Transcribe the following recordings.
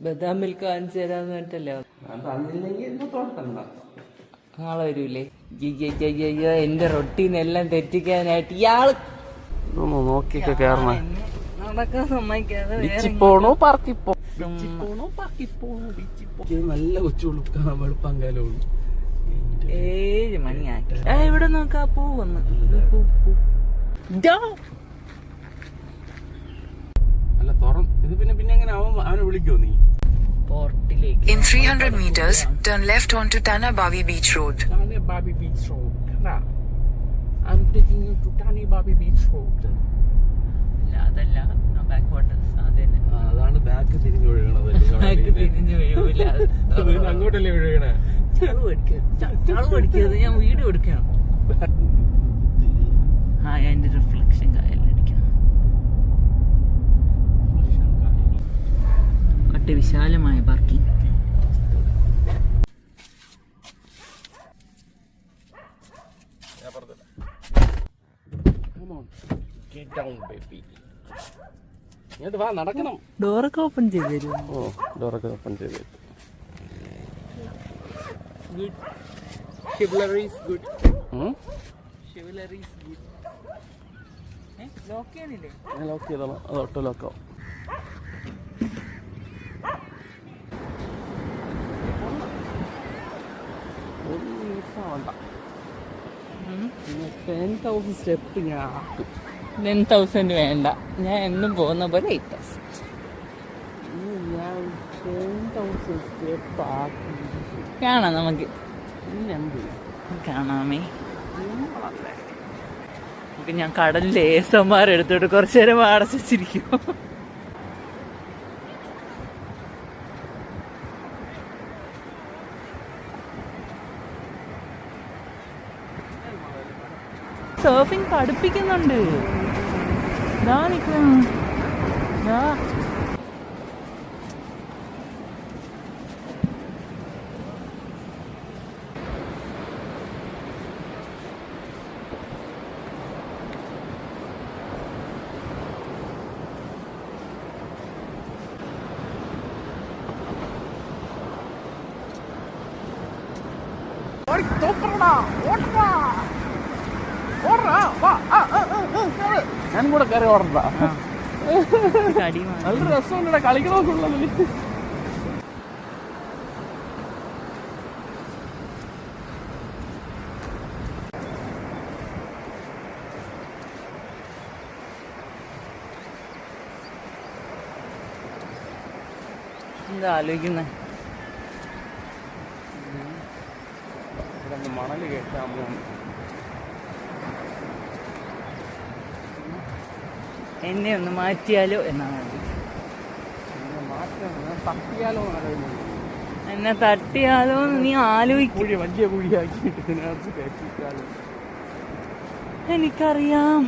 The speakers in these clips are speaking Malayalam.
ബദാം മിൽക്ക് വാങ്ങിച്ചു തരാന്ന് പറഞ്ഞിട്ടല്ലോ. നാളെ വരൂലേ? എന്റെ റൊട്ടീനെല്ലാം തെറ്റിക്കാനായിട്ട് ഇയാള് നോക്കിയൊക്കെ കേറണ. നടക്കാൻ സമ്മതിക്കാതെ നല്ല കൊച്ചുള്ളൂ, വെളുപ്പാങ്കാലും 7 മണിയാക്കി. ഇവിടെ നോക്കാ പൂ വന്ന്. അല്ല ഇത് പിന്നെ എങ്ങനെ അവനെ വിളിക്കോ നീ? പോർട്ടിലേക്ക്. In 300 meters, turn left onto Tanabavi Beach Road. Tanabavi Beach Road. I'm taking you to Tanabavi Beach Road. അതല്ല ബാക്ക് വാട്ടേഴ്സ്. അതാണ് ബാക്ക് തിരിഞ്ഞു ഒഴുകണത്. അങ്ങോട്ടല്ലേ ഒഴുകണേ? ചളു പഠിക്കരുത്, ഞാൻ വീഡിയോ എടുക്കണം. അതിന്റെ റിഫ്ലക്ഷൻ കായലിലടിക്കണം. ഒട്ടെ വിശാലമായ പാർക്കിംഗ്. നടക്കണം. ഡോറൊക്കെ ഓപ്പൺ ചെയ്ത് തരും. ഡോറൊക്കെ ഓപ്പൺ ചെയ്ത് തരും. Good. Chivalry is good. Chivalry is good. Lock ചെയ്യണില്ലേ? ലോക്ക് ചെയ്തോളാം. അത് ഒട്ടും ലോക്കാവും. $10,000 സ്റ്റെപ്പ് ഞാൻ ആക്കും. 10,000 വേണ്ട, ഞാൻ എന്നും പോകുന്ന പോലെ 8,000. ഞാൻ 10,000 സ്റ്റെപ്പ് ആക്കി. കാണാം നമുക്ക്. കാണാമേ. നമുക്ക് ഞാൻ കടലിലെ ഏസന്മാരെടുത്തോട്ട് കുറച്ചു നേരം അടച്ചിരിക്കും. സർഫിങ് പഠിപ്പിക്കുന്നുണ്ട്. ഇതാ നിൽക്കുന്നു. ഞാൻ കൂടെ കയറി ഓടണ്ട. നല്ല രസമുണ്ട് കളിക്കണമെന്നുള്ള. എന്താ ആലോചിക്കുന്നേ? മണല് കേട്ടാൻ പോകുന്നു. എന്നെ ഒന്ന് മാറ്റിയാലോ എന്നാണ്. തട്ടിയാലോ? എന്നെ തട്ടിയാലോ നീ ആലോചിക്കും. വലിയ കുഴിയാക്കിയിട്ട് ഇതിനകത്ത് കയറ്റിയാലോ? എനിക്കറിയാം.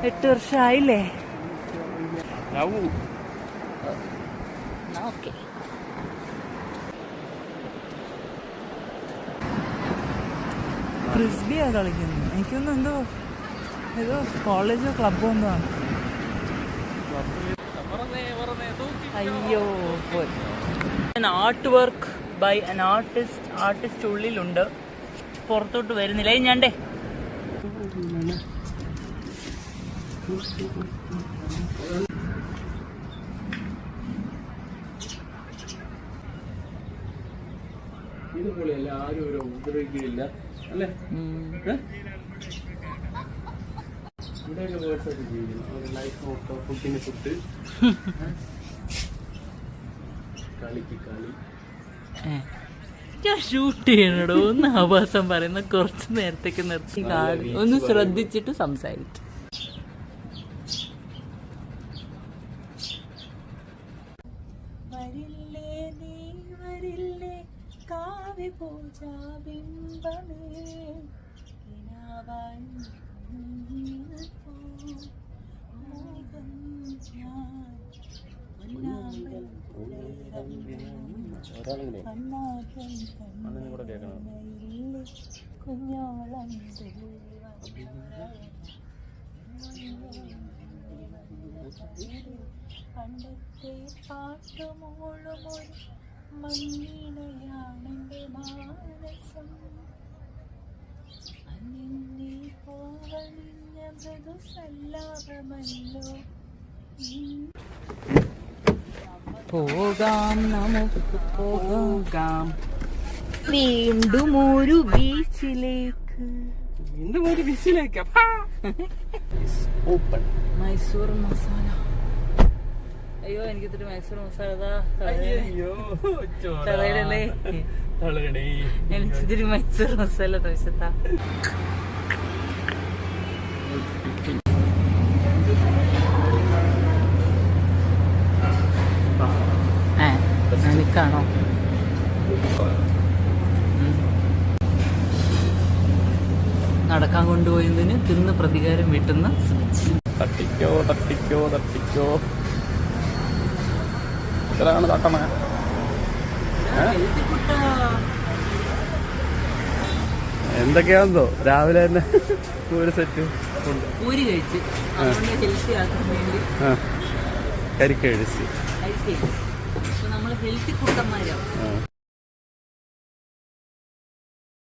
8 വർഷമായില്ലേ? ഓക്കെ. ഫ്രിസ്ബിയാ കളിക്കുന്നത്. എനിക്കൊന്നും ഏതോ കോളേജോ ക്ലബോ എന്തോ ആണ്. അയ്യോ, art work by an artist ഉള്ളിലുണ്ട്, പുറത്തോട്ട് വരുന്നില്ല. ഞാണ്ടേ ഇതുപോലെയല്ല, ആരും ഒരു ഉപദ്രവിക്കുകയില്ല അല്ലേ? ഇവിടെയൊക്കെ വേർഡ്സൊക്കെ ജീവിക്കുന്നു. ഒരു ലൈഫ് നോട്ടോ, ഫുഡിന് ഫുഡ്, കളിക്ക് കളി. ഞാൻ ഷൂട്ട് ചെയ്യണോ? ഒന്ന് ആഭാസം പറയുന്ന കുറച്ച് നേരത്തേക്ക് നിർത്തി ഒന്ന് ശ്രദ്ധിച്ചിട്ട് സംസാരിക്കും. പണ്ടത്തെ പാട്ടുമോളുമൊരു മങ്ങിടയാണെന്റെ മാനസം അന്നിന്നെ പോവണിഞ്ഞ മൃദുസല്ലാപമല്ലോ പോകാം നമുക്ക് പോകാം വീണ്ടും ഒരു ബീച്ചിലേക്ക് വീണ്ടും ഒരു ബീച്ചിലേക്ക് ഓപ്പൺ മൈസൂർ മസാല. അയ്യോ എനിക്ക് ഇത്തിരി മൈസൂർ മസാല തളരല്ലേ, എനിക്ക് ഇത്തിരി മൈസൂർ മസാല തവശത്താ. എനിക്കാണോ നടക്കാൻ കൊണ്ടുപോയതിന് തിന്ന് പ്രതികാരം വീട്ടുന്ന സ്വിച്ച്. തട്ടിക്കോ തട്ടിക്കോ തട്ടിക്കോ. ഇതാണ് തട്ടണ. എന്തൊക്കെയാണെന്നോ രാവിലെ തന്നെ ഒരു സെറ്റ് പൂരി കഴിച്ച് ഹെൽത്തി ആക്കാൻ വേണ്ടി കരിക്കഴിച്ച് നമ്മൾ ഹെൽത്തി കുട്ടന്മാരാണ്.